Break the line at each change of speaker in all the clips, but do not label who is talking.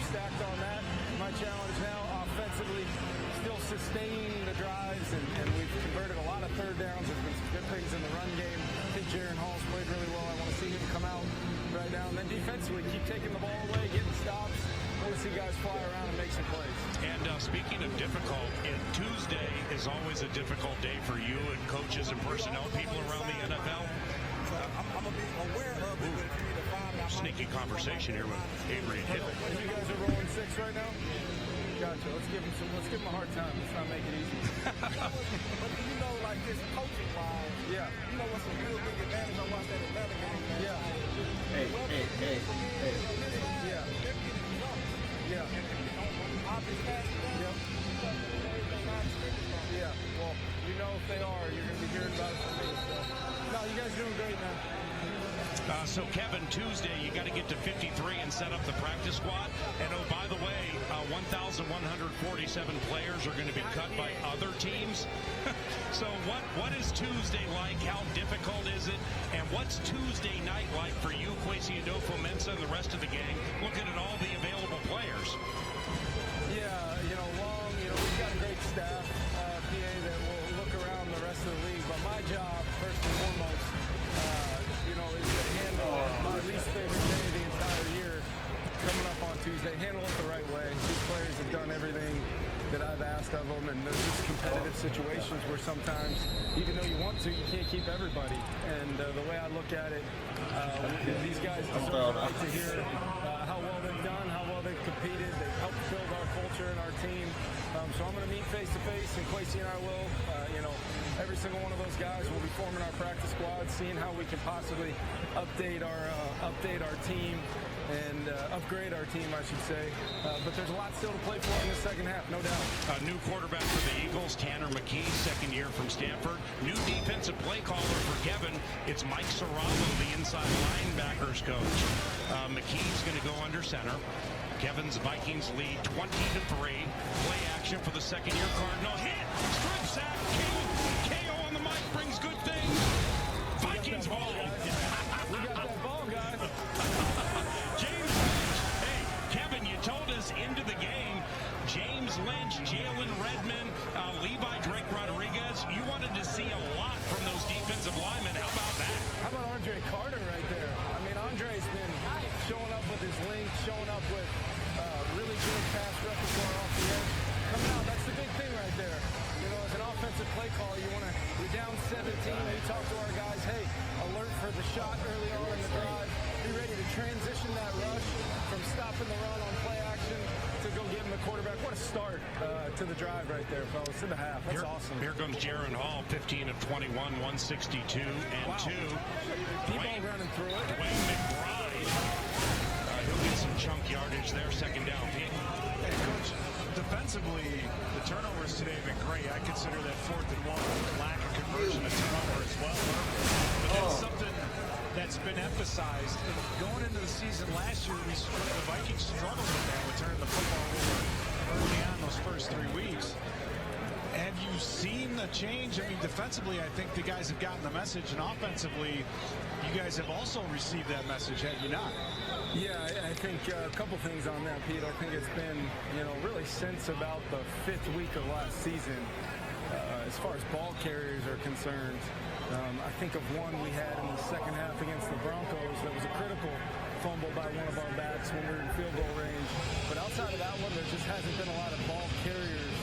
stacked on that. My challenge now, offensively, still sustaining the drives, and we've converted a lot of third downs. There's been some good things in the run game. I think Jaren Hall's played really well. I want to see him come out right now. And then defensively, keep taking the ball away, getting stops. I want to see guys fly around and make some plays.
And speaking of difficult, Tuesday is always a difficult day for you and coaches and personnel people around the NFL.
I'm going to be aware of it, but if you need to find out.
Sneaky conversation here with Adrian Hill.
You guys are rolling 6 right now? Gotcha. Let's give him a hard time. Let's not make it easy.
But you know, like this coaching-wise,
yeah.
You know what's a real big advantage? I watched that Atlanta game.
Yeah.
Hey.
Yeah.
They're getting jumped.
Yeah. Yep. Yeah. Well, you know if they are, you're going to be hearing about it from me. So. No, you guys doing great, man.
So, Kevin, Tuesday, you got to get to 53 and set up the practice squad. And, oh, by the way, 1,147 players are going to be cut by other teams. So what is Tuesday like? How difficult is it? And what's Tuesday night like for you, Kwesi Adofo-Mensah, and the rest of the gang, looking at all the available players?
Yeah, Long, we've got a great staff, PA, that will look around the rest of the league. But my job, first and foremost, is to handle my least favorite day of the entire year coming up on Tuesday. Handle it the right way. These players have done everything that I've asked of them, and there's just competitive situations where sometimes, even though you want to, you can't keep everybody. And the way I look at it, these guys deserve the right to hear how well they've done, how well they've competed. They've helped build our culture and our team. So I'm going to meet face-to-face, and Kwesi and I will. Every single one of those guys will be forming our practice squad, seeing how we can possibly update our team and upgrade our team, I should say. But there's a lot still to play for in the second half, no doubt.
A new quarterback for the Eagles, Tanner McKee, second year from Stanford. New defensive play caller for Kevin. It's Mike Saravo, the inside linebackers coach. McKee's going to go under center. Kevin's Vikings lead 20-3. Play action for the second-year Cardinal. Hit! Strip sack! KO on the mic brings good things. Vikings ball.
We got that ball, guys.
James Lynch. Hey, Kevin, you told us into the game. James Lynch, Jalen Redmond, Levi Drake Rodriguez. You wanted to see a lot from those defensive linemen. How about that?
How about Andre Carter right there? I mean, Andre's been showing up with his length, showing up with really good pass repertoire off the edge. Coming out, that's the big thing right there. As an offensive play caller, you're down 17. We talk to our guys, hey, alert for the shot early on in the drive. Be ready to transition that rush from stopping the run on play action to go getting the quarterback. What a start to the drive right there, fellas, to the half. That's awesome.
Here comes Jaren Hall, 15 of 21, 162 and 2.
People running through it.
Dwayne McBride, he'll get some chunk yardage there, second down. Pete.
Hey, Coach, defensively, the turnovers today have been great. I consider that 4th and 1 lack of conversion to turnover as well. But that's something that's been emphasized. And going into the season last year, the Vikings struggled with that, with turning the football over early on those first 3 weeks. Have you seen a change? I mean, defensively, I think the guys have gotten the message, and offensively, you guys have also received that message, have you not?
Yeah, I think a couple things on that, Pete. I think it's been, really since about the 5th week of last season, as far as ball carriers are concerned. I think of one we had in the second half against the Broncos that was a critical fumble by one of our backs when we were in field goal range. But outside of that one, there just hasn't been a lot of ball carriers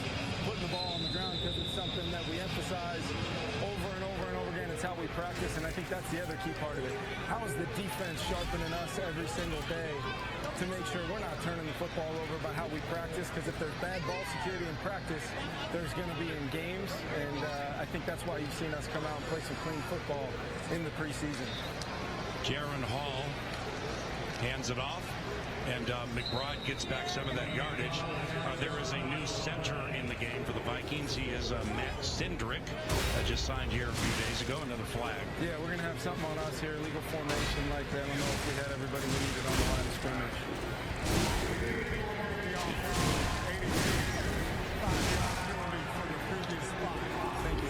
putting the ball on the ground, because it's something that we emphasize over and over and over again. It's how we practice, and I think that's the other key part of it. How is the defense sharpening us every single day to make sure we're not turning the football over by how we practice? Because if there's bad ball security in practice, there's going to be in games, and I think that's why you've seen us come out and play some clean football in the preseason.
Jaren Hall hands it off, and McBride gets back some of that yardage. There is a new center in the game for the Vikings. He is Matt Cindric, just signed here a few days ago. Another flag.
Yeah, we're going to have something on us here, legal formation like that. I don't know if we had everybody we needed on the line of scrimmage. Thank you,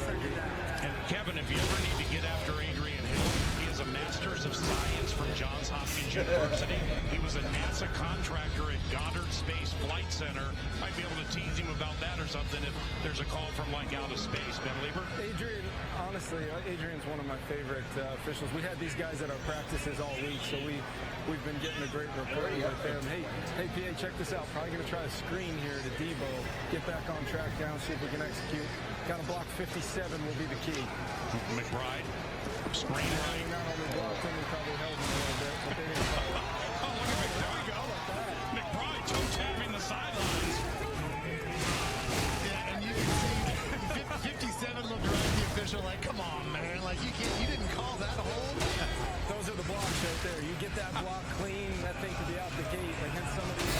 and Kevin, if you ever need to get after Adrian Hill, he is a master's of science from Johns Hopkins University. He was a NASA contractor at Goddard Space Flight Center. Might be able to tease him about that or something if there's a call from like out of space. Ben Lieber?
Adrian, honestly, Adrian's one of my favorite officials. We had these guys at our practices all week, so we've been getting a great rapport with them. Hey, PA, check this out. Probably going to try a screen here to Debo. Get back on track down, see if we can execute. Got to block 57 will be the key.
McBride, screen right.
Not only blocked him, we probably held him a little bit, but they didn't call it.
Oh, look at McBride. McBride toe-tapping the sidelines.
Yeah, and you can see 57 looked right at the official like, come on, man. Like, you didn't call that hold?
Those are the blocks right there. You get that block clean, that thing could be out the gate against some of these.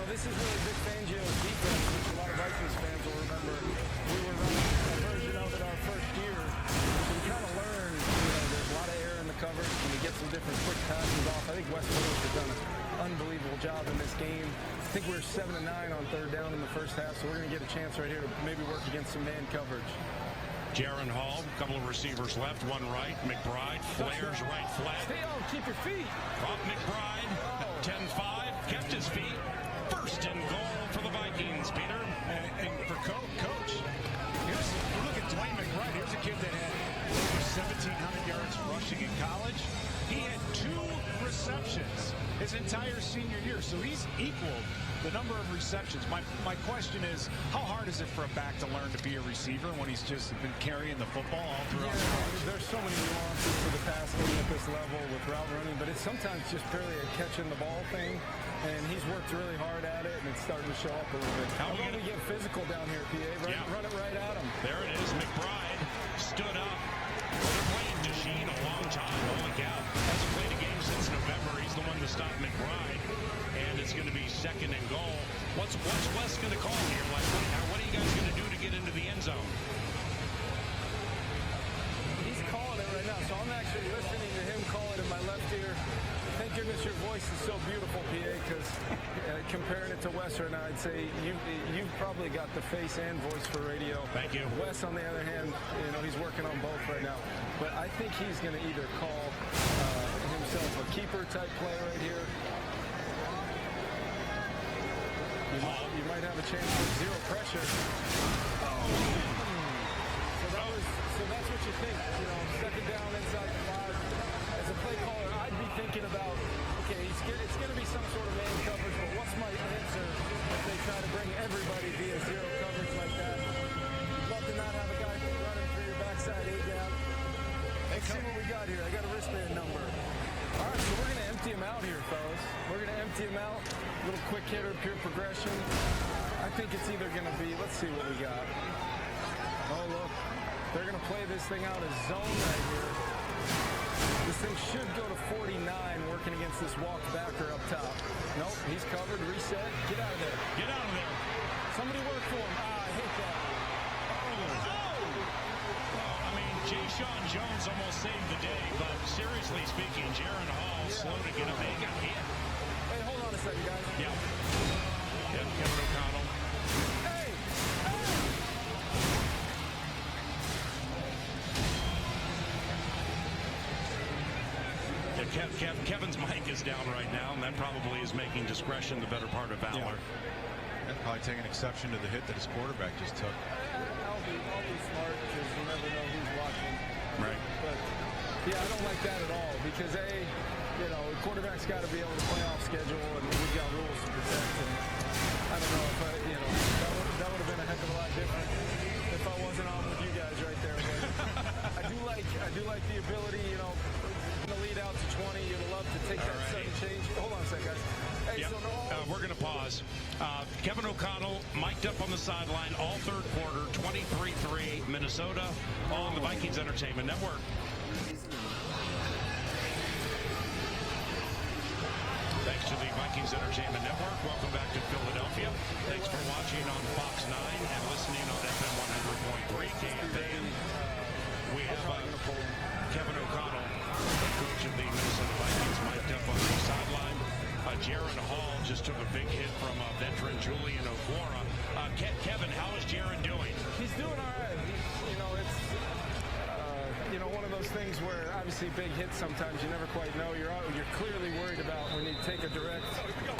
This is really Vic Fangio's defense, which a lot of Vikings fans will remember. We were running a version of it our first year. So we kind of learned, there's a lot of air in the coverage, and we get some different quick passes off. I think West Coast has done an unbelievable job in this game. I think we're 7-9 on third down in the first half, so we're going to get a chance right here to maybe work against some man coverage.
Jaron Hall, a couple of receivers left, one right. McBride flares right flat.
Stay on, keep your feet.
Bob McBride, 10-5, kept his feet. First and goal for the Vikings, Peter.
And for Coach, look at Dwayne McBride. Here's a kid that had over 1,700 yards rushing in college. He had 2 receptions his entire senior year, so he's equaled the number of receptions. My question is, how hard is it for a back to learn to be a receiver when he's just been carrying the football all throughout college?
There's so many nuances to the pass game at this level with route running, but it's sometimes just purely a catching the ball thing, and he's worked really hard at it, and it's starting to show up a little bit. How about we get physical down here, PA? Run it right at him.
There it is. McBride stood up. They're playing Desheen a long time. Holy cow. Hasn't played a game since November. He's the one to stop McBride. And it's going to be second and goal. What's Wes going to call here? Like, what are you guys going to do to get into the end zone?
He's calling it right now, so I'm actually listening to him call it in my left ear. Thank goodness your voice is so beautiful, PA, because comparing it to Wes right now, I'd say you've probably got the face and voice for radio.
Thank you.
Wes, on the other hand, he's working on both right now. But I think he's going to either call himself a keeper type play right here. You might have a chance with zero pressure. So that's what you think. Second down inside the 5. As a play caller, I'd be thinking about, okay, it's going to be some sort of man coverage, but what's my answer if they try to bring everybody via zero coverage like that? You'd love to not have a guy running through your backside A-gap. Let's see what we got here. I got a wristband number. All right, so we're going to empty him out here, fellas. We're going to empty him out. Little quick hitter, pure progression. I think it's either going to be, let's see what we got. Oh, look. They're going to play this thing out as zone right here. This thing should go to 49 working against this walk backer up top. Nope, he's covered, reset. Get out of there.
Get out of there.
Somebody work for him. I hate that.
I mean, Jay-Sean Jones almost saved the day, but seriously speaking, Jaron Hall slow to get a big hit.
Hey, hold on a second, guys.
Yeah. Kevin O'Connell.
Hey!
Yeah, Kevin's mic is down right now, and that probably is making discretion the better part of valor.
Yeah. And probably taking exception to the hit that his quarterback just took.
I'll be smart because you never know who's watching.
Right.
But, yeah, I don't like that at all because, the quarterback's got to be able to play off schedule, and we've got rules to protect. And I don't know if that would have been a heck of a lot different if I wasn't on with you guys right there. But I do like the ability, the lead out to 20. You'd love to take that sudden change. Hold on a second, guys. Hey,
yep. We're going to pause. Kevin O'Connell mic'd up on the sideline all third quarter, 23-3 Minnesota on the Vikings Entertainment Network. Thanks to the Vikings Entertainment Network. Welcome back to Philadelphia. Thanks for watching on Fox 9 and listening on FM 100.3 KFAN. We have Kevin O'Connell, coach of the Minnesota Vikings, mic'd up on the sideline. Jaron Hall just took a big hit from veteran Julian Okwara. Kevin, how is Jaron doing?
He's doing all right. you know, one of those things where obviously big hits sometimes you never quite know. You're clearly worried about when you take a direct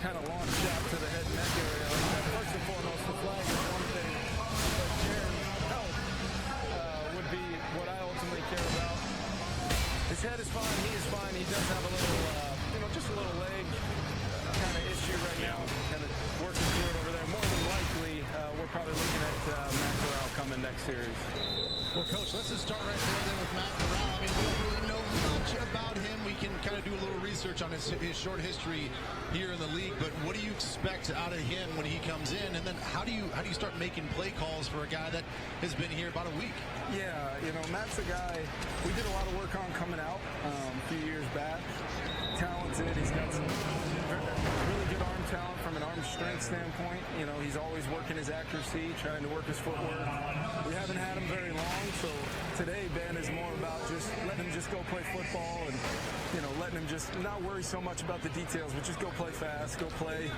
kind of launch shot to the head and neck area. First and foremost, the flag is one thing, but Jaren's health would be what I ultimately care about. His head is fine. He is fine. He does have a little, you know, just a little leg kind of issue right now. Kind of working through it over there. More than likely, we're probably looking at Matt Corral coming next series.
Well, Coach, let's just start right there then with Matt Corral. I mean, we don't really know much about him. We can kind of do a little research on his short history here in the league. But what do you expect out of him when he comes in? And then how do you start making play calls for a guy that has been here about a week?
Yeah, you know, Matt's a guy we did a lot of work on coming out a few years back. Talented. He's got some really good arm talent from an arm strength standpoint. You know, he's always working his accuracy, trying to work his footwork. We haven't had him very long, so today, Ben, is more about just letting him just go play football and, you know, letting him just not worry so much about the details, but just go play fast, go play.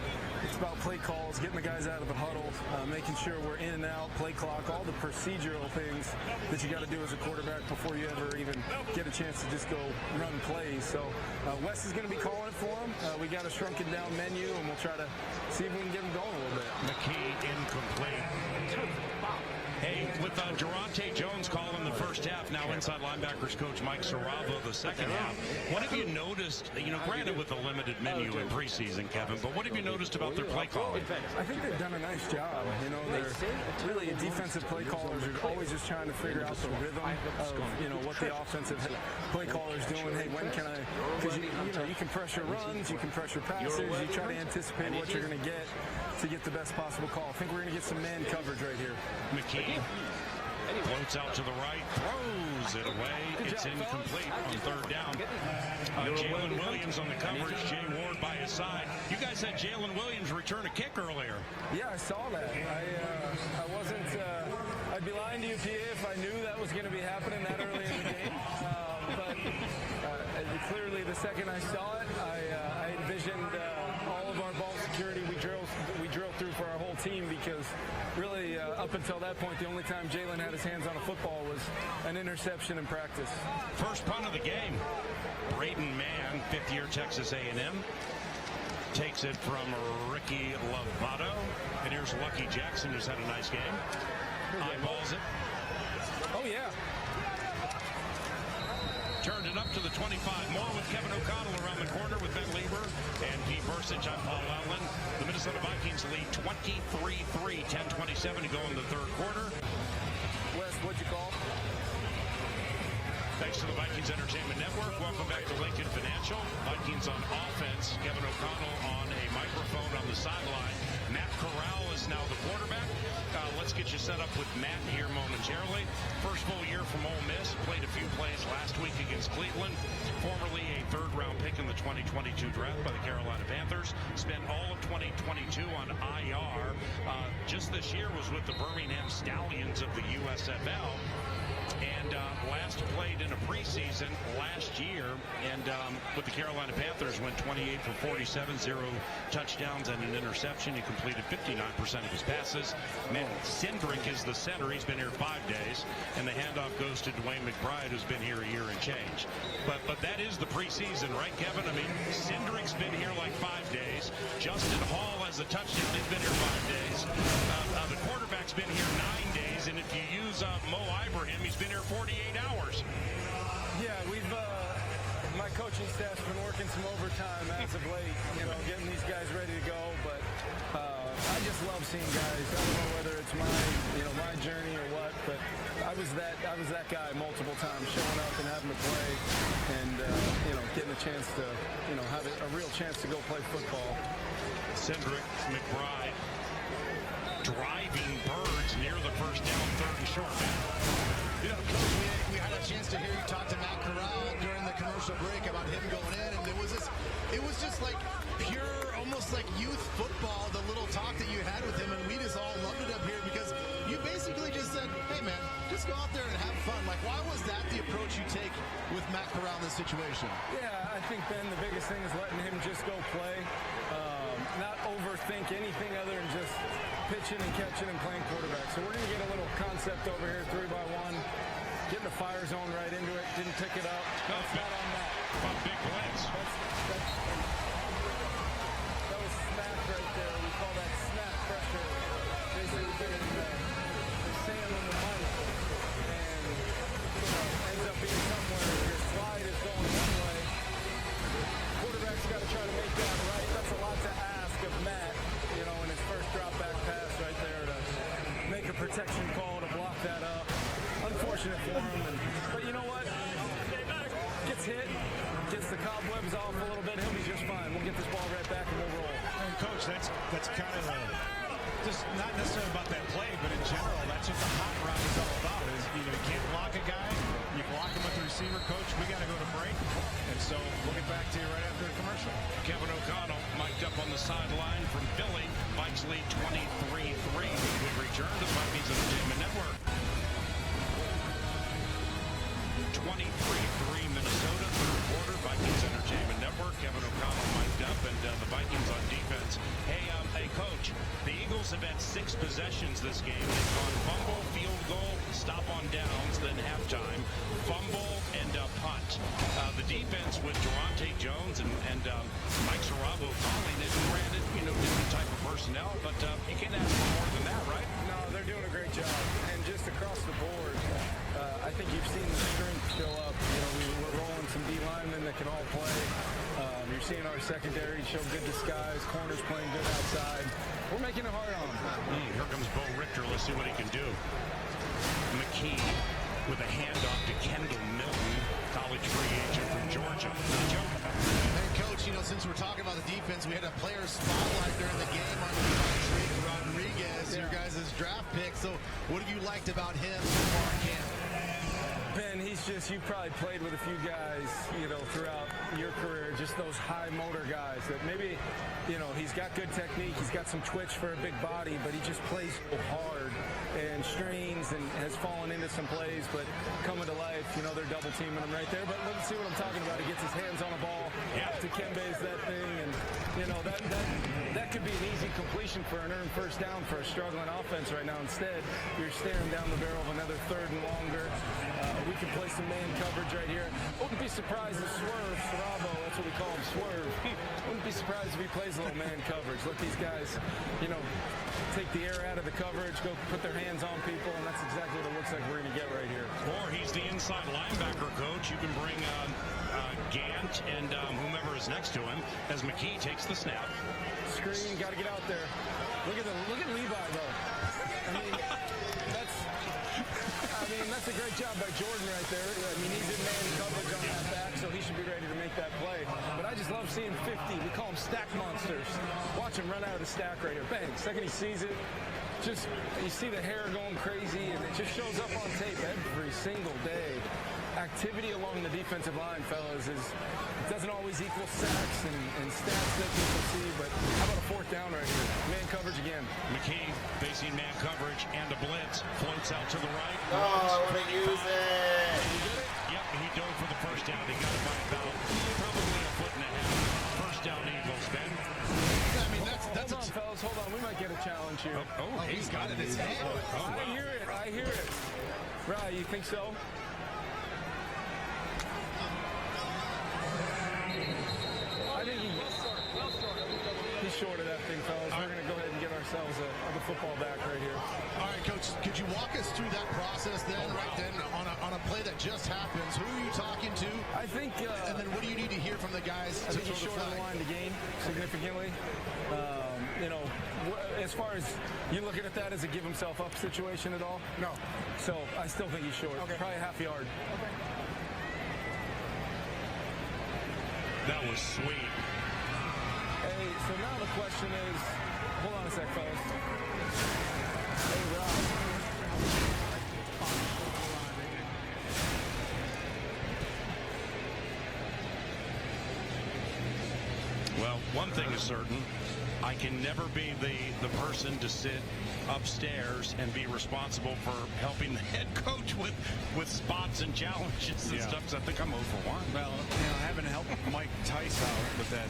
It's about play calls, getting the guys out of the huddle, making sure we're in and out, play clock, all the procedural things that you got to do as a quarterback before you ever even get a chance to just go run plays. So Wes is going to be calling it for him. We got a shrunken down menu, and we'll try to see if we can get him going a little bit.
McKee incomplete. Hey, with Durante Jones calling the first half, now inside linebackers coach Mike Saravo the second half. What have you noticed, you know, granted with a limited menu in preseason, Kevin, but what have you know about their play calling?
I think they've done a nice job. You know, they're really defensive play callers are always just trying to figure out the rhythm of, you know, what the offensive play caller's doing. Hey, when can I, because you know, you can pressure runs, you can pressure passes, you try to anticipate what you're going to get the best possible call. I think we're going to get some man coverage right here.
McKee floats out to the right, throws it away. It's incomplete on third down. Jalen Williams on the coverage, Jay Ward by his side. You guys had Jalen Williams return a kick earlier.
Yeah, I saw that. I wasn't, I'd be lying to you, PA, if I knew that was going to be happening that early in the game. But clearly the second I saw it, I envisioned all of our ball security we drilled through for our whole team, because really up until that point, the only time Jalen had his hands on a football was an interception in practice.
First punt of the game. Braden Mann, fifth-year Texas A&M, takes it from Ricky Lovato. And here's Lucky Jackson, who's had a nice game. Eyeballs it.
Oh, yeah.
Turned it up to the 25. More with Kevin O'Connell around the corner with Ben Lieber and Pete Bursich. I'm Paul Allen. The Minnesota Vikings lead 23-3, 10:27 to go in the third quarter.
Wes, what'd you call?
Thanks to the Vikings Entertainment Network. Welcome back to Lincoln Financial. Vikings on offense. Kevin O'Connell on a microphone on the sideline. Matt Corral is now the quarterback. Let's get you set up with Matt here momentarily. First full year from Ole Miss. Played a few plays last week against Cleveland. Formerly a third-round pick in the 2022 draft by the Carolina Panthers. Spent all of 2022 on IR. Just this year was with the Birmingham Stallions of the USFL. And last played in a preseason last year, and with the Carolina Panthers went 28 for 47, 0 touchdowns and an interception. He completed 59% of his passes. Matt Cindric is the center. He's been here 5 days, and the handoff goes to Dwayne McBride, who's been here a year and change. But that is the preseason, right, Kevin? I mean, Cindric's been here like 5 days. Justin Hall has a touchdown. He's been here 5 days. The quarterback's been here 9 days, and if you use Mo Ibrahim, he's been here 48 hours.
Yeah, my coaching staff's been working some overtime as of late, you know, getting these guys ready to go, but I just love seeing guys. I don't know whether it's my journey or what, but I was that guy multiple times, showing up and having to play and, you know, getting a chance to, you know, have a real chance to go play football.
Cindric, McBride, driving Birds near the first down, third and short.
You know, Coach, we had a chance to hear you talk to Matt Corral during the commercial break about him going in, and it was just like pure, almost like youth football, the little talk that you had with him, and we just all loved it up here because you basically just said, hey man, just go out there and have fun. Like, why was that the approach you take with Matt Corral in this situation?
Yeah, I think, Ben, the biggest thing is letting him just go play, not overthink anything other than just pitching and catching and playing quarterback. So we're going to get a little concept over here, 3-by-1, getting the fire zone right into it, didn't pick it up. That's not on Matt.
Big blitz.
That was snap right there. We call that snap pressure. Basically getting the sand on the mic. And ends up being somewhere. Your slide is going one way. Quarterback's got to try to make that right. That's a lot to ask of Matt, in his first drop back pass right there to make a protection call to block that up. Unfortunate for him. But you know what? Gets hit, gets the cobwebs off a little bit. He'll be just fine. We'll get this ball right back and we'll roll.
And Coach, that's kind of just not necessarily about that play, but in general, that's what the hot route is all about. Is you can't block a guy, you block him with the receiver. Coach, we got to go to break, and so we'll get back to you right after the commercial.
Kevin O'Connell mic'd up on the sideline from Philly. Vikes lead 23-3. We return to the Vikings Entertainment Network. 23-3 Minnesota, third quarter, Vikings Entertainment Network. Kevin O'Connell mic'd up, and the Vikings on defense. Hey, Coach, the Eagles have had 6 possessions this game. They've gone fumble, field goal, stop on downs, then halftime, fumble, and punt. The defense with Durante Jones and Mike Sarabo calling it, granted, different type of personnel, but you can't ask for more than that, right?
No, they're doing a great job. And just across the board, I think you've seen the strength show up. We're rolling some D linemen that can all play. You're seeing our secondary show good disguise. Corners playing good outside. We're making it hard on them.
Here comes Bo Richter. Let's see what he can do. McKee with a handoff to Kendall Milton, college free agent from Georgia.
Hey, Coach, since we're talking about the defense, we had a player spotlight during the game on Drake Rodriguez, your guys' draft pick. So what have you liked about him so far in camp?
Ben, you've probably played with a few guys, throughout your career, just those high motor guys that maybe, he's got good technique, he's got some twitch for a big body, but he just plays so hard and strains and has fallen into some plays, but coming to life, they're double teaming him right there. But let's see what I'm talking about. He gets his hands on a ball, to Kembe's that thing, and, that could be an easy completion for an earned first down for a struggling offense right now. Instead, you're staring down the barrel of another third and longer. We can play some man coverage right here. Wouldn't be surprised if Sarabo, that's what we call him, Swerve. Wouldn't be surprised if he plays a little man coverage. Let these guys, take the air out of the coverage, go put their hands on people, and that's exactly what it looks like we're going to get right here.
Or he's the inside linebacker, Coach. You can bring Gant and whomever is next to him as McKee takes the snap.
Screen, got to get out there. Look at Levi, though. That's a great job by Jordan right there. He's in man coverage on that back, so he should be ready to make that play. But I just love seeing 50. We call them stack monsters. Watch him run out of the stack right here. Bang. Second he sees it, just you see the hair going crazy, and it just shows up on tape every single day. Activity along the defensive line, fellas, it doesn't always equal sacks and stats that people see, but how about a fourth down right here? Man coverage again.
McKee facing man coverage and a blitz. Floats out to the right.
Oh, I want to use it.
Yep, he dove for the first down. He got it by about probably a foot and a half. First down Eagles, Ben.
Hold on, fellas. Hold on. We might get a challenge here.
Oh,
he's got it in his hand.
I hear it. Right, you think so? I think he's short of that thing, fellas. We're going to go ahead and get ourselves the football back right here.
All right, Coach, could you walk us through that process then, on a play that just happens? Who are you talking to?
I think...
and then what do you need to hear from the guys
I
to
think he's
throw
short
the
of the
flag?
line to gain significantly. As far as you looking at that as a give himself up situation at all? No. So I still think he's short. Okay. Probably a half yard. Okay.
That was sweet.
Hey, so now the question is, hold on a sec, fellas. Hey, Rob.
Well, one thing is certain. I can never be the person to sit upstairs and be responsible for helping the head coach with spots and challenges and stuff. So I think I'm 0 for 1.
Well, having helped Mike Tice out with that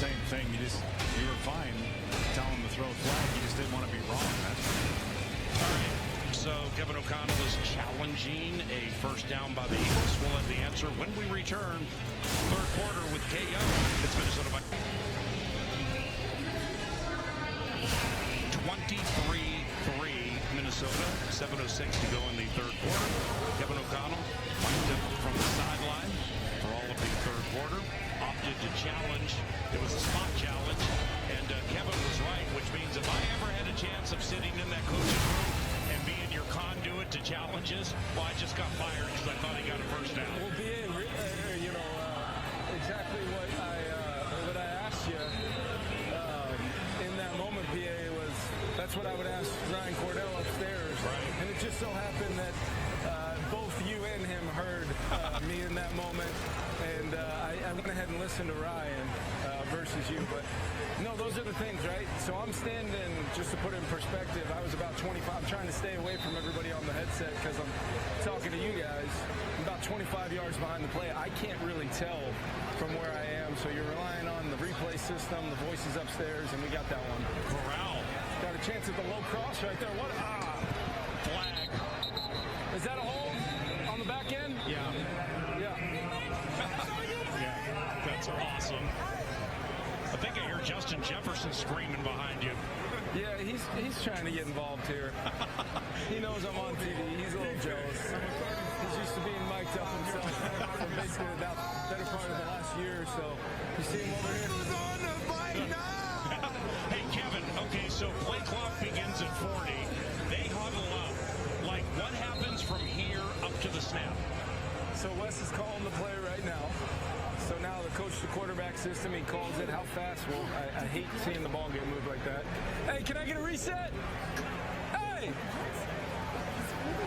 same thing, you were fine telling him to throw a flag. You just didn't want to be wrong.
All right. So Kevin O'Connell is challenging a first down by the Eagles. We'll have the answer when we return. Third quarter with KO. It's Minnesota by 23-3 Minnesota. 7:06 to go in the third quarter. Kevin O'Connell mic'd up from the sideline for all of the third quarter. Opted to challenge. It was a spot challenge. And Kevin was right, which means if I ever had a chance of sitting in that coaching room and being your conduit to challenges, well, I just got fired because I thought he got a first down.
Well, BA, you know, exactly what I asked you in that moment, BA, was that's what I would ask Ryan Cordell upstairs.
Right.
And it just so happened that both you and him heard me in that moment. And I went ahead and listened to Ryan versus you. But, no, those are the things, right? So I'm standing, just to put it in perspective, I was about 25. I'm trying to stay away from everybody on the headset because I'm talking to you guys. I'm about 25 yards behind the play. I can't really tell from where I am. So you're relying on the replay system, the voices upstairs, and we got that one.
Corral.
Got a chance at the low cross right there. What?
Flag.
Is that a hold on the back end?
Yeah.
Yeah.
Yeah. That's awesome. I think I hear Justin Jefferson screaming behind you.
Yeah, he's trying to get involved here. He knows I'm on TV. He's a little jealous. He's used to being mic'd up himself for basically the better part of the last year or so. You see him over here?
Hey, Kevin, okay, so play clock begins at 40. They huddle up. Like, what happens from here up to the snap?
So Wes is calling the play right now. So now the coach, the quarterback system, he calls it. How fast? Well, I hate seeing the ball get moved like that. Hey, can I get a reset? Hey!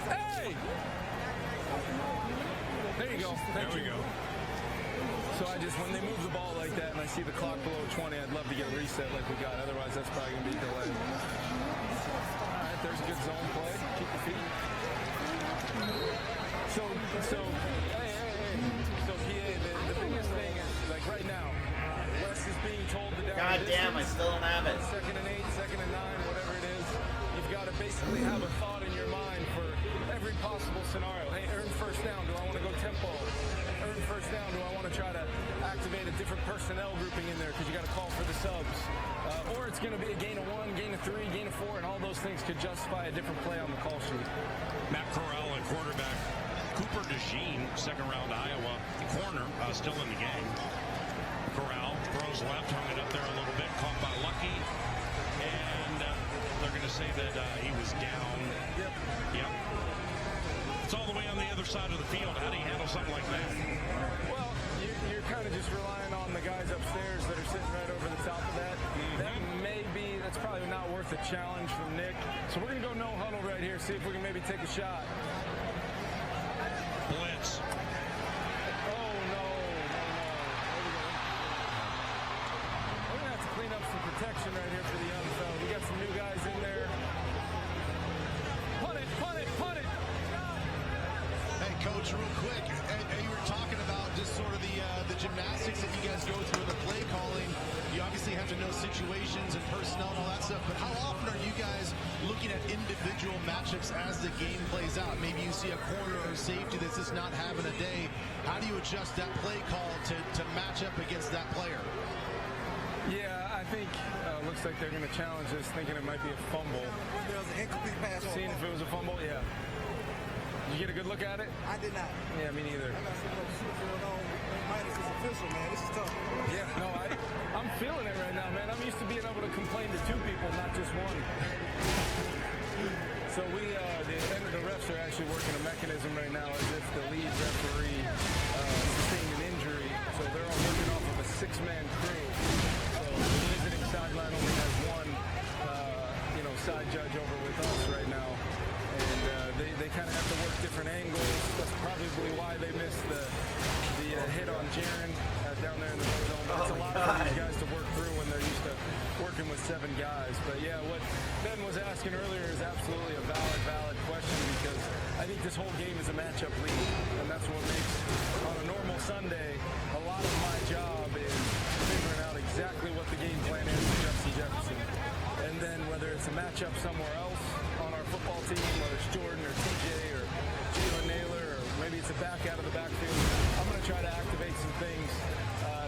Hey! There you go. Thank you.
There we go.
So when they move the ball like that and I see the clock below 20, I'd love to get a reset like we got. Otherwise, that's probably going to be delayed. All right, there's a good zone play. Keep your feet. So, hey. So, PA, the biggest thing is, like right now, Wes is being told to down
God damn, I still don't have it.
2nd and 8, 2nd and 9, whatever it is. You've got to basically have a thought in your mind for every possible scenario. Hey, earn first down. Do I want to go tempo? Earn first down. Do I want to try to activate a different personnel grouping in there because you got to call for the subs? Or it's going to be a gain of 1, gain of 3, gain of 4, and all those things could justify a different play on the call sheet.
Matt Corral at quarterback. Cooper DeJean, second-round Iowa corner, still in the game. Corral throws left, hung it up there a little bit, caught by Lucky. And they're going to say that he was down. Yep. It's all the way on the other side of the field. How do you handle something like that?
Well, you're kind of just relying on the guys upstairs that are sitting right over the top of that. That's probably not worth a challenge from Nick. So we're going to go no huddle right here, see if we can maybe take a shot.
Blitz.
Oh, no. We're going to have to clean up some protection right here for the young fella. We got some new guys in there. Punt it.
Hey, Coach, real quick, you were talking about just sort of the gymnastics that you guys go through in the play calling. You obviously have to know situations and personnel and all that stuff, but how often are you guys looking at individual matchups as the game plays out? Maybe you see a corner or a safety that's just not having a day. How do you adjust that play call to match up against that player?
Yeah, I think looks like they're going to challenge this, thinking it might be a fumble.
There was an incomplete pass.
Seeing if it was a fumble, yeah. Did you get a good look at it?
I did not.
Yeah, me neither.
I got so much shit going on. Minus is official, man. This is tough.
Yeah, no, I'm feeling it right now, man. I'm used to being able to complain to 2 people, not just one. So the refs are actually working a mechanism right now as if the lead referee sustained an injury. So they're all working off of a 6-man crew. So the visiting sideline only has one, side judge over with us right now. And they kind of have to work different angles. That's probably why they missed the hit on Jaron down there in the zone. That's a lot for these guys to work through when they're used to working with 7 guys. But yeah, what Ben was asking earlier is absolutely a valid question because I think this whole game is a matchup league. And that's what makes, on a normal Sunday, a lot of my job is figuring out exactly what the game plan is for Justin Jefferson. And then whether it's a matchup somewhere else on our football team, whether it's Jordan or TJ or Jalen Naylor, or maybe it's a back out of the backfield. I'm going to try to activate some things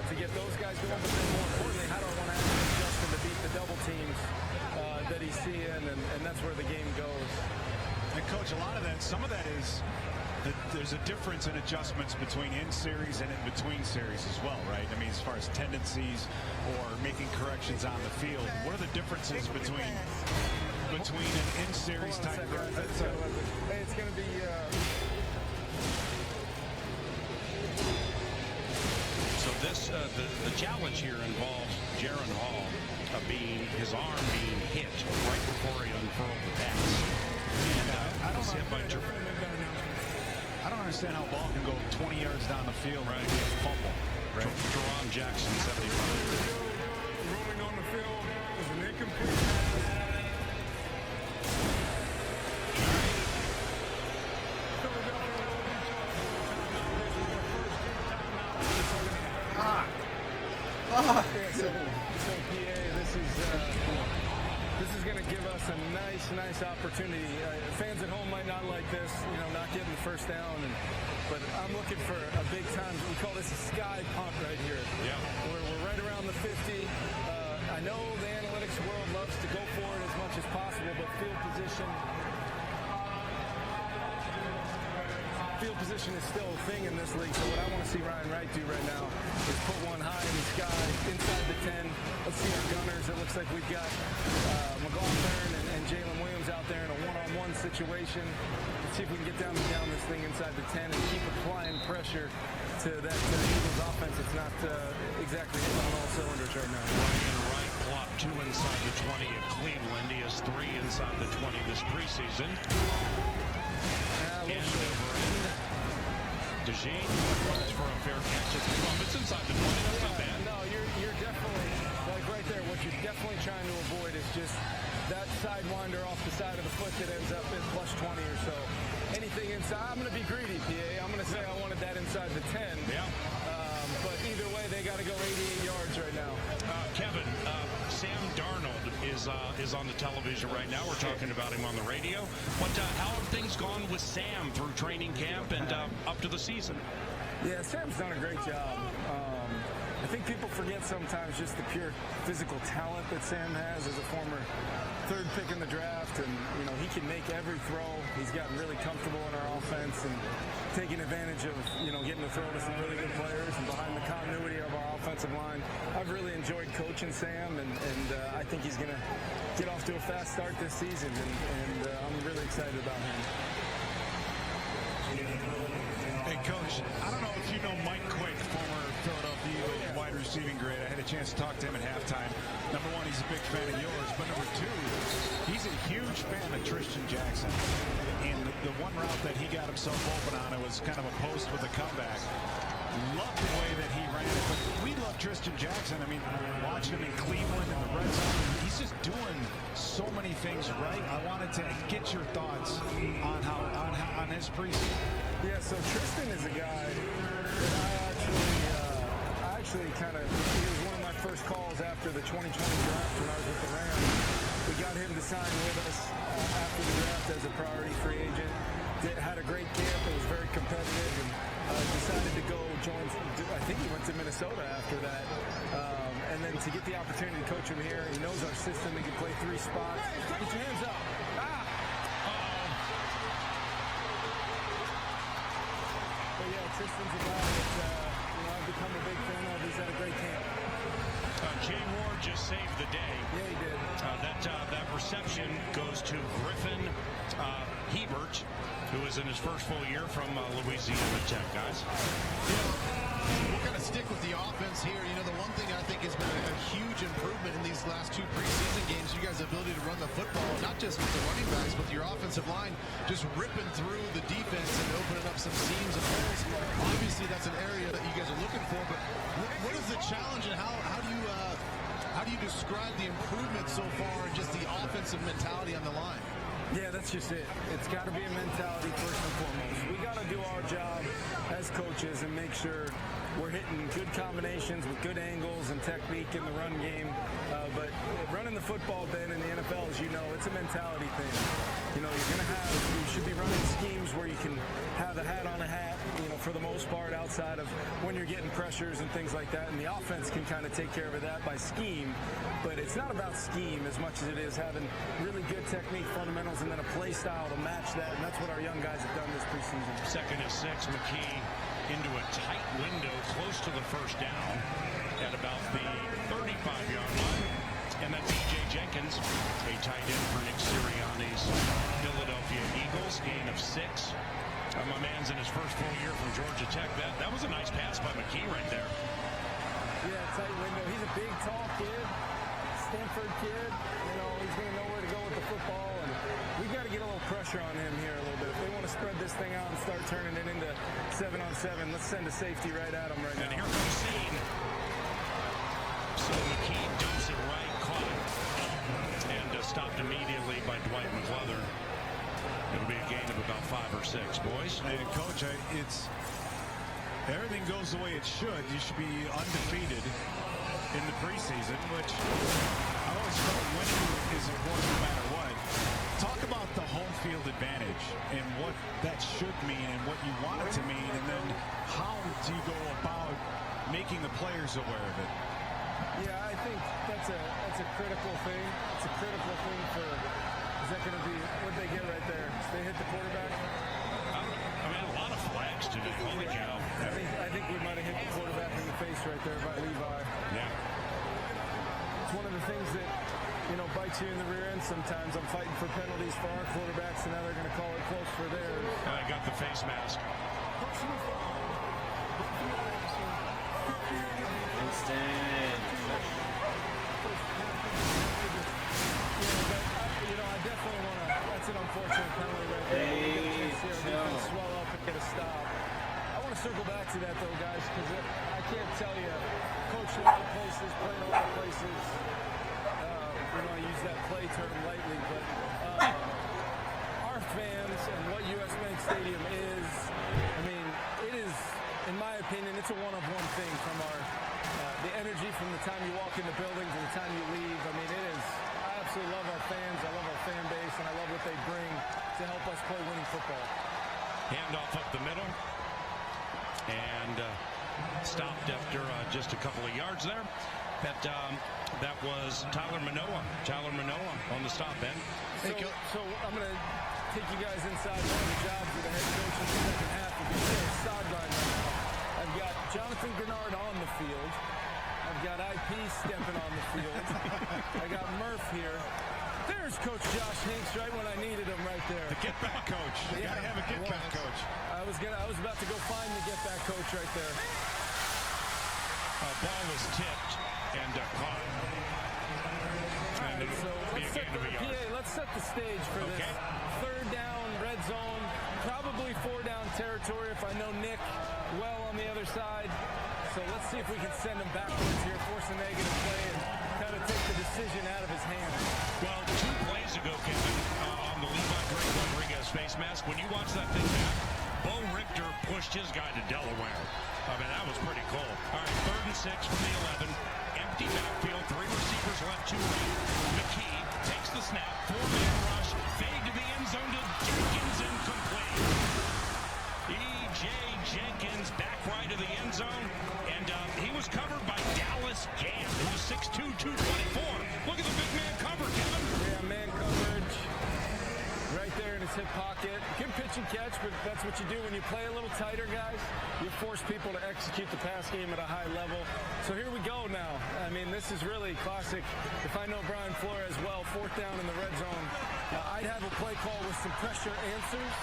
to get those guys going, but then more importantly, how do I want to activate Justin to beat the double teams that he's seeing, and that's where the game goes.
And Coach, a lot of that, some of that is that there's a difference in adjustments between in series and in between series as well, right? I mean, as far as tendencies or making corrections on the field, what are the differences between an in series type?
Hey, it's going to be.
So this, the challenge here involves Jaron Hall his arm being hit right before he unfurled the pass. And was hit by
I don't understand how a ball can go 20 yards down the field and be a fumble. Right? Jerron Jackson, 75.
Rolling on the field is an incomplete pass. So PA, this is going to give us a nice opportunity. Fans at home might not like this, not getting the first down, but I'm looking for a big time. We call this a sky punt right here.
Yeah.
We're right around the 50. I know the analytics world loves to go for it as much as possible, but field position is still a thing in this league. So what I want to see Ryan Wright do right now is put one high in the sky, inside the 10. Let's see our gunners. It looks like we've got McLaughlin and Jalen Williams out there in a one-on-one situation. Let's see if we can get down this thing inside the 10 and keep applying pressure to that Eagles offense. It's not exactly hitting on all cylinders right now.
Ryan Wright clocked 2 inside the 20 at Cleveland. He has 3 inside the 20 this preseason. DeJean runs for a fair catch at the club. It's inside the 20. That's not bad.
No, you're definitely, like right there, what you're definitely trying to avoid is just that sidewinder off the side of the foot that ends up at plus 20 or so. Anything inside, I'm going to be greedy, PA. I'm going to say I wanted that inside the 10.
Yeah.
But either way, they got to go 88 yards right now.
Kevin, Sam Darnold is on the television right now. We're talking about him on the radio. But how have things gone with Sam through training camp and up to the season?
Yeah, Sam's done a great job. I think people forget sometimes just the pure physical talent that Sam has as a former third pick in the draft, and he can make every throw. He's gotten really comfortable in our offense and taking advantage of getting to throw to some really good players and behind the continuity of our offensive line. I've really enjoyed coaching Sam, and I think he's going to get off to a fast start this season, and I'm really excited about him.
Hey, Coach, I don't know if you know Mike Quick, former Philadelphia Eagles wide receiving grade. I had a chance to talk to him at halftime. Number one, he's a big fan of yours. But number two, he's a huge fan of Tristan Jackson. And the one route that he got himself open on, it was kind of a post with a comeback. Loved the way that he ran it. But we love Tristan Jackson. I mean, watching him in Cleveland and the Red Sox, he's just doing so many things right. I wanted to get your thoughts on his preseason.
Yeah, so Tristan is a guy that I actually kind of, he was one of my first calls after the 2020 draft when I was with the Rams. We got him to sign with us after the draft as a priority free agent. Had a great camp. It was very competitive, and decided to go join, I think he went to Minnesota after that. And then to get the opportunity to coach him here, he knows our system. He can play 3 spots. Get your hands up. But yeah, Tristan's a guy that I've become a big fan of. He's had a great camp.
Jay Ward just saved the day.
Yeah, he did.
That reception goes to Griffin Hebert, who is in his first full year from Louisiana Tech, guys.
We're going to stick with the offense here. The one thing I think has been a huge improvement in these last 2 preseason games, you guys' ability to run the football, not just with the running backs, but your offensive line just ripping through the defense and opening up some seams and holes. Obviously, that's an area that you guys are looking for, but what is the challenge, and how do you describe the improvement so far and just the offensive mentality on the line?
Yeah, that's just it. It's got to be a mentality first and foremost. We got to do our job as coaches and make sure we're hitting good combinations with good angles and technique in the run game. But running the football, Ben, in the NFL, as you know, it's a mentality thing. You know, you should be running schemes where you can have a hat on a hat, you know, for the most part, outside of when you're getting pressures and things like that. And the offense can kind of take care of that by scheme. But it's not about scheme as much as it is having really good technique fundamentals and then a play style to match that. And that's what our young guys have done this preseason.
2nd and 6, McKee into a tight window close to the first down at about the 35-yard line. And that's E.J. Jenkins, a tight end for Nick Sirianni's Philadelphia Eagles, gain of 6. My man's in his first full year from Georgia Tech. That was a nice pass by McKee right there.
Yeah, tight window. He's a big, tall kid, Stanford kid. You know, he's going to know where to go with the football. And we've got to get a little pressure on him here a little bit. If they want to spread this thing out and start turning it into 7-on-7, let's send a safety right at him right now.
And here comes Scene. So McKee dumps it right, caught it, and stopped immediately by Dwight McLeather. It'll be a gain of about 5 or 6, boys.
And Coach, everything goes the way it should. You should be undefeated in the preseason, which I always felt winning is important no matter what. Talk about the home field advantage and what that should mean and what you want it to mean, and then how do you go about making the players aware of it?
Yeah, I think that's a critical thing. It's a critical thing for. Is that going to be what they get right there? They hit the quarterback.
I mean, a lot of flags today. Holy cow!
I think we might have hit the quarterback in the face right there by Levi.
Yeah.
It's one of the things that, you know, bites you in the rear end sometimes. I'm fighting for penalties for our quarterbacks, and now they're going to call it close for theirs.
I got the face mask.
I definitely want to. That's an unfortunate penalty right there. Defense swell up and get a stop. I want to circle back to that though, guys, because I can't tell you. Coached a lot of places, played a lot of places. I use that play term lightly, but our fans and what US Bank Stadium is. I mean, it is, in my opinion, it's a one-of-one thing from our the energy from the time you walk in the building to the time you leave. I mean, it is. I absolutely love our fans. I love our fan base, and I love what they bring to help us play winning football.
Handoff up the middle, and stopped after just a couple of yards there. That was Tyler Manoa. Tyler Manoa on the stop, Ben.
So I'm going to take you guys inside one of the jobs of the head coach in the second half. If you see a sideline right now, I've got Jonathan Gennard on the field. I've got IP stepping on the field. I got Murph here. There's Coach Josh Hinks right when I needed him right there.
The get-back coach. You gotta have a get-back coach.
I was about to go find the get-back coach right there.
Ball was tipped and caught. And
So let's set the stage for this. 3rd down, red zone, probably 4-down territory if I know Nick well on the other side. So let's see if we can send him backwards here, force a negative play, and kind of take the decision out of his hands.
Well, 2 plays ago, Kevin, on the Levi Drake Rodriguez face mask, when you watch that thing back, Bo Richter pushed his guy to Delaware. I mean, that was pretty cool. All right, 3rd and 6 from the 11. Empty backfield, 3 receivers left, 2 right. McKee takes the snap, 4-man rush, fade to the end zone to Jenkins, incomplete. E.J. Jenkins back right of the end zone, and he was covered by Dallas Gant, who was 6'2", 224. Look at the big man cover, Kevin.
Yeah, man coverage right there in his hip pocket. Good pitch and catch, but that's what you do when you play a little tighter, guys. You force people to execute the pass game at a high level. So here we go now. I mean, this is really classic. If I know Brian Flores well, 4th down in the red zone, I'd have a play call with some pressure answers.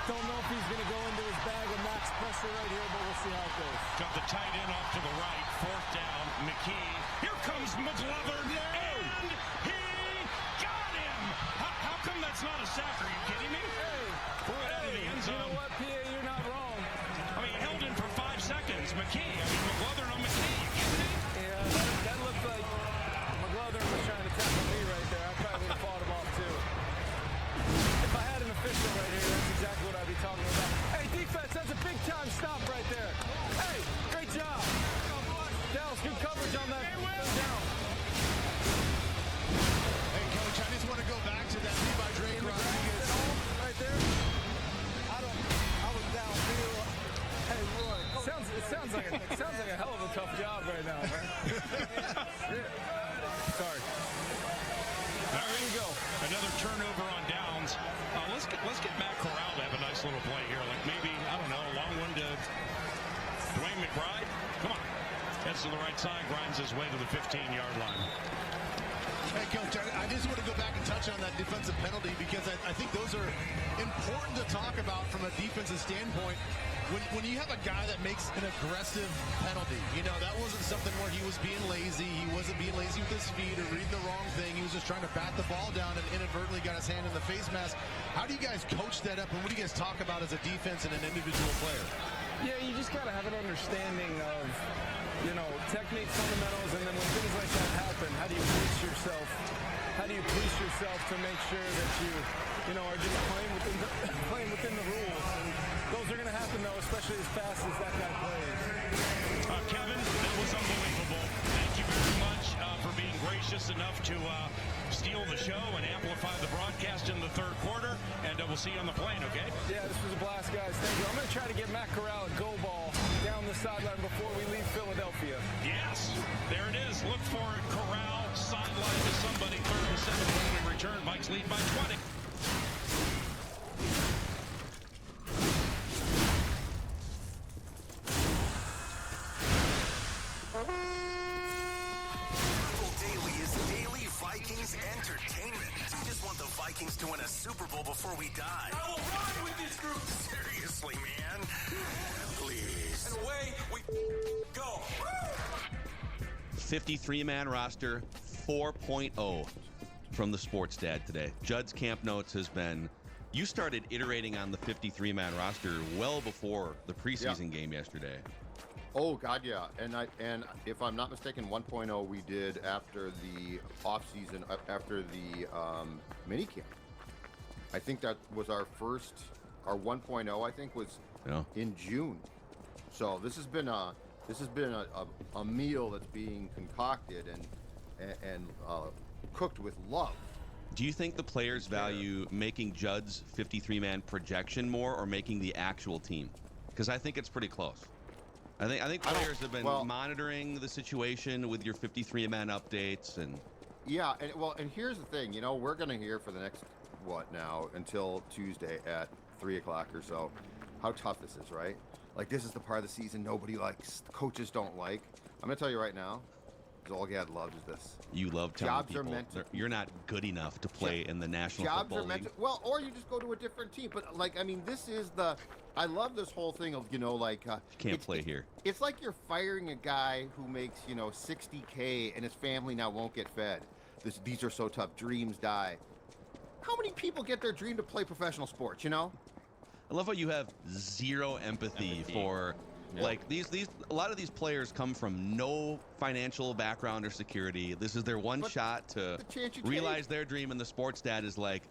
Don't know if he's going to go into his bag of max pressure right here, but we'll see how it goes.
Got the tight end off to the right. 4th down, McKee. Here comes McLeather, and he got him. How come that's not a sack? Are you kidding me? Threw it out of the end zone.
You know what, PA? You're not wrong.
I mean, held him for 5 seconds. McKee. I mean, McLeather on McKee. You kidding me?
Yeah, that looked like McLeather was trying to tackle me right there. I probably would have fought him off, too. If I had an official right here, that's exactly what I'd be talking about. Hey, defense, that's a big-time stop right there. Hey, great job. Dallas, good coverage on that 3rd down.
turnover on downs. Let's get Matt Corral to have a nice little play here. Like maybe, I don't know, a long one to Dwayne McBride. Come on. Heads to the right side, grinds his way to the 15-yard line.
Hey, Coach, I just want to go back and touch on that defensive penalty because I think those are important to talk about from a defensive standpoint. When you have a guy that makes an aggressive penalty, that wasn't something where he was being lazy. He wasn't being lazy with his feet or reading the wrong thing. He was just trying to bat the ball down and inadvertently got his hand in the face mask. How do you guys coach that up, and what do you guys talk about as a defense and an individual player?
Yeah, you just got to have an understanding of, technique, fundamentals, and then when things like that happen, how do you police yourself? How do you police yourself to make sure that you are just playing within the rules? And those are going to happen, though, especially as fast as that guy plays.
Kevin, that was unbelievable. Thank you very much for being gracious enough to steal the show and amplify the broadcast in the third quarter. And we'll see you on the plane, okay?
Yeah, this was a blast, guys. Thank you. I'm going to try to get Matt Corral a go ball down the sideline before we leave Philadelphia.
Yes, there it is. Look for it. Corral, sideline to somebody. 3rd and 7 when we return. Vikes lead by 20.
Daily is daily Vikings entertainment. We just want the Vikings to win a Super Bowl before we die. I will ride with this group. Seriously, man. Please. And away we go.
53-man roster 4.0 from the Sports Dad today. Judd's Camp Notes has been, you started iterating on the 53-man roster well before the preseason game yesterday.
Oh God, yeah. And if I'm not mistaken, 1.0 we did after the offseason, after the minicamp. I think that was our 1.0. I think was in June. So this has been a meal that's being concocted and cooked with love.
Do you think the players value making Judd's 53-man projection more or making the actual team? Because I think it's pretty close. I think players have been monitoring the situation with your 53-man updates and.
Yeah, and here's the thing. We're gonna hear for the next until Tuesday at 3 o'clock or so, how tough this is, right? Like, this is the part of the season nobody likes, the coaches don't like. I'm gonna tell you right now, all Gad loves is this.
You love telling
Jobs
people
are meant to,
you're not good enough to play in the National Football League.
Well, or you just go to a different team. But this is I love this whole thing of you
can't play here.
It's like you're firing a guy who makes $60K and his family now won't get fed. These are so tough. Dreams die. How many people get their dream to play professional sports?
I love how you have zero empathy. For. Yeah. Like a lot of these players come from no financial background or security. This is their one shot to realize their dream, and the Sports Dad is like,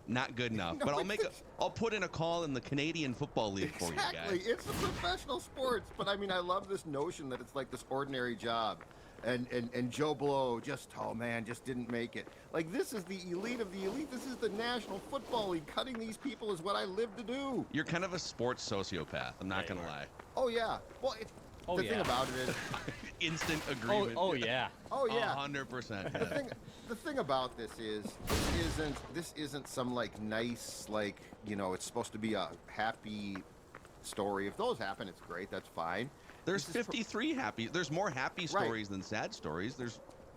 not good enough. No, but I'll put in a call in the Canadian Football League for you guys.
Exactly, it's the professional sports. But I love this notion that it's like this ordinary job. And Joe Blow just didn't make it. Like, this is the elite of the elite. This is the National Football League. Cutting these people is what I live to do.
You're kind of a sports sociopath. I'm not going to lie.
Oh, yeah. Well, the thing about it is...
Instant agreement.
Oh, yeah.
Oh, yeah.
100%. Yeah.
The thing about this is, this isn't some, nice, it's supposed to be a happy story. If those happen, it's great. That's fine.
There's 53 happy. There's more happy stories than sad stories.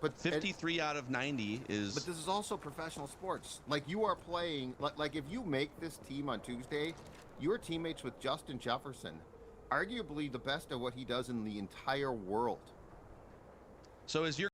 But 53 out of 90 is.
But this is also professional sports. Like, you are playing. Like if you make this team on Tuesday, you're teammates with Justin Jefferson, arguably the best of what he does in the entire world.
So is your